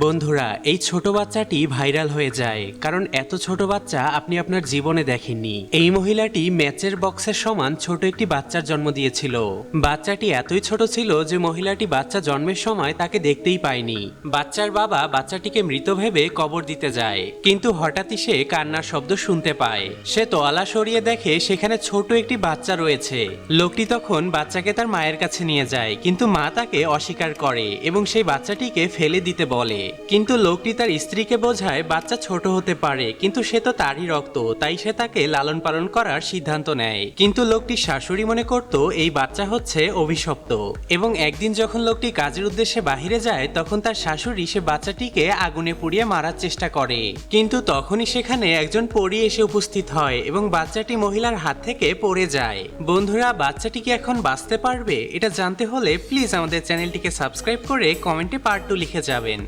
বন্ধুরা, এই ছোট বাচ্চাটি ভাইরাল হয়ে যায় কারণ এত ছোট বাচ্চা আপনি আপনার জীবনে দেখেননি। এই মহিলাটি ম্যাচের বক্সের সমান ছোট একটি বাচ্চার জন্ম দিয়েছিল। বাচ্চাটি এতই ছোট ছিল যে মহিলাটি বাচ্চা জন্মের সময় তাকে দেখতেই পায়নি। বাচ্চার বাবা বাচ্চাটিকে মৃত ভেবে কবর দিতে যায়, কিন্তু হঠাৎই সে কান্নার শব্দ শুনতে পায়। সে তোয়ালা সরিয়ে দেখে সেখানে ছোট একটি বাচ্চা রয়েছে। লোকটি তখন বাচ্চাকে তার মায়ের কাছে নিয়ে যায়, কিন্তু মা তাকে অস্বীকার করে এবং সেই বাচ্চাটিকে ফেলে দিতে বলে। কিন্তু লোকটি তার স্ত্রীকে বোঝায় বাচ্চা ছোট হতে পারে, কিন্তু সে তো তারই রক্ত, তাই সে তাকে লালন পালন করার সিদ্ধান্ত নেয়। কিন্তু লোকটির শাশুড়ি মনে করত এই বাচ্চা হচ্ছে অভিশপ্ত, এবং একদিন যখন লোকটি কাজের উদ্দেশ্যে বাহিরে যায় তখন তার শাশুড়ি সে বাচ্চাটিকে আগুনে পুড়িয়ে মারার চেষ্টা করে। কিন্তু তখনই সেখানে একজন পরী এসে উপস্থিত হয় এবং বাচ্চাটি মহিলার হাত থেকে পড়ে যায়। বন্ধুরা, বাচ্চাটি কি এখন বাঁচতে পারবে? এটা জানতে হলে প্লিজ আমাদের চ্যানেলটিকে সাবস্ক্রাইব করে কমেন্টে পার্ট 2 লিখে যাবেন।